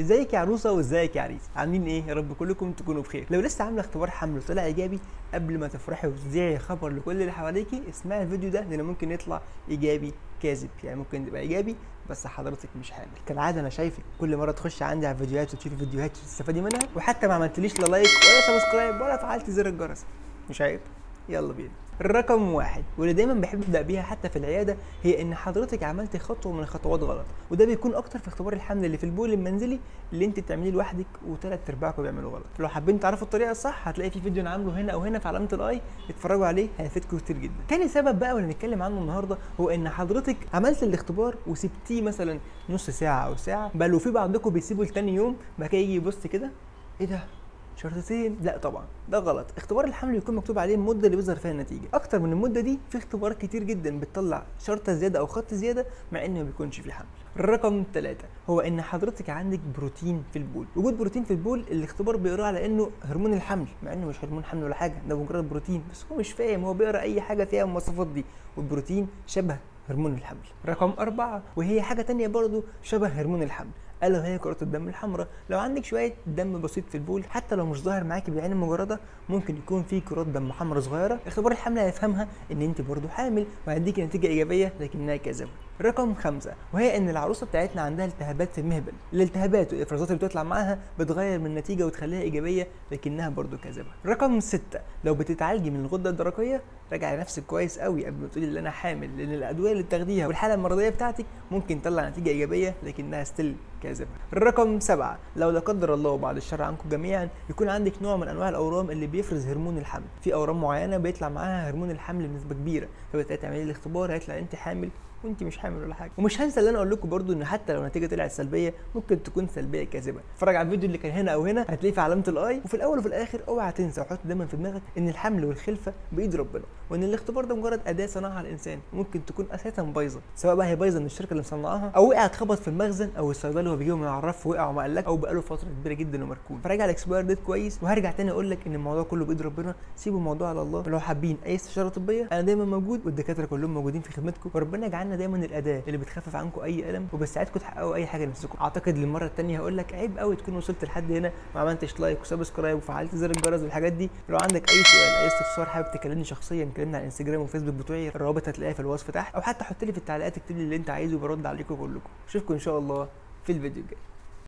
ازيك يا عروسه وازيك يا عريس، عاملين ايه؟ يا رب كلكم تكونوا بخير. لو لسه عامله اختبار حمل وطلع ايجابي، قبل ما تفرحي وتذيعي خبر لكل اللي حواليكي اسمعي الفيديو ده لانه ممكن يطلع ايجابي كاذب، يعني ممكن يبقى ايجابي بس حضرتك مش حامل. كالعاده انا شايفك كل مره تخشي عندي على الفيديوهات وتشوفي فيديوهات تستفادي منها، وحتى ما عملتليش لا لايك ولا سبسكرايب ولا فعلت زر الجرس. مش عيب؟ يلا بينا. الرقم واحد واللي دايما بحب ابدا بيها حتى في العياده هي ان حضرتك عملتي خطوه من الخطوات غلط، وده بيكون اكتر في اختبار الحمل اللي في البول المنزلي اللي انت بتعمليه لوحدك وثلاث ارباعكم بيعملوا غلط. لو حابين تعرفوا الطريقه الصح هتلاقي في فيديو انا عامله هنا او هنا في علامه الاي، اتفرجوا عليه هيفيدكم كتير جدا. تاني سبب بقى واللي هنتكلم عنه النهارده هو ان حضرتك عملت الاختبار وسبتيه مثلا نص ساعه او ساعه، بل وفي بعضكم بيسيبوا لتاني يوم بعد كده يجي يبص كده، ايه ده؟ شرطتين؟ لا طبعا ده غلط. اختبار الحمل بيكون مكتوب عليه المده اللي بيظهر فيها النتيجه، اكتر من المده دي في اختبارات كتير جدا بتطلع شرطه زياده او خط زياده مع ان ما بيكونش في حمل. الرقم 3 هو ان حضرتك عندك بروتين في البول. وجود بروتين في البول الاختبار بيقرا على انه هرمون الحمل، مع انه مش هرمون حمل ولا حاجه، ده مجرد بروتين، بس هو مش فاهم، هو بيقرا اي حاجه فيها المواصفات دي، والبروتين شبه هرمون الحمل. رقم 4 وهي حاجه تانية برضو شبه هرمون الحمل، الا وهي كرات الدم الحمراء. لو عندك شويه دم بسيط في البول حتى لو مش ظاهر معاكي بالعين المجرده، ممكن يكون في كرات دم حمراء صغيره، اختبار الحمل هيفهمها ان انت برضو حامل وهيديكي نتيجه ايجابيه لكنها كاذبه. رقم 5 وهي ان العروسه بتاعتنا عندها التهابات في المهبل. الالتهابات والافرازات اللي بتطلع معاها بتغير من النتيجه وتخليها ايجابيه لكنها برضو كاذبه. رقم 6 لو بتتعالجي من الغده الدرقيه راجعي نفسك كويس قوي قبل ما تقولي ان انا حامل، لان الادويه اللي بتاخديها والحاله المرضيه بتاعتك ممكن تطلع نتيجه ايجابيه لكنها ستيل كاذبه. رقم 7 لو لا قدر الله وبعد الشر عنكم جميعا يكون عندك نوع من انواع الاورام اللي بيفرز هرمون الحمل، في اورام معينه بيطلع معاها هرمون الحمل بنسبه كبيره، فبالتالي تعملي الاختبار هيطلع انت حامل وانت مش حامل ولا حاجه. ومش هنسى اللي انا اقول لكم برضو ان حتى لو النتيجه طلعت سلبيه ممكن تكون سلبيه كاذبه. اتفرج على الفيديو اللي كان هنا او هنا هتلاقيه في علامه الاي. وفي الاول وفي الاخر اوعى تنسى وحط دايما في دماغك ان الحمل والخلفه بايد ربنا، وان الاختبار ده مجرد اداه صنعها الانسان ممكن تكون اساسا بايظه، سواء بقى هي بايظه من الشركه اللي مصنعاها او وقع اتخبط في المخزن او الصيدلي وهو بيجيبه من العراف وقع وما قالك، او بقاله فتره كبيره جدا ومركون. فراجع الاكسباير ديت كويس، وهرجع تاني اقول لك ان الموضوع كله بايد ربنا، سيبوا الموضوع على الله. ولو حابين اي استشاره طبيه انا دايما موجود، والدكاتره كلهم موجودين في خدمتكم، وربنا يجعلنا دايما الاداه اللي بتخفف عنكم اي الم وبتساعدكم تحققوا اي حاجه نفسكم. اعتقد للمره الثانيه هقول لك عيب قوي تكون وصلت لحد هنا ما عملتش لايك وسبسكرايب وفعلت زر الجرس والحاجات دي. لو عندك اي سؤال اي استفسار حابب تكلمني شخصيا كلمني على الانستجرام وفيسبوك بتوعي، الروابط هتلاقيها في الوصف تحت، او حتى حط لي في التعليقات اكتب لي اللي انت عايزه برد عليكم كلكم. اشوفكم ان شاء الله في الفيديو الجاي.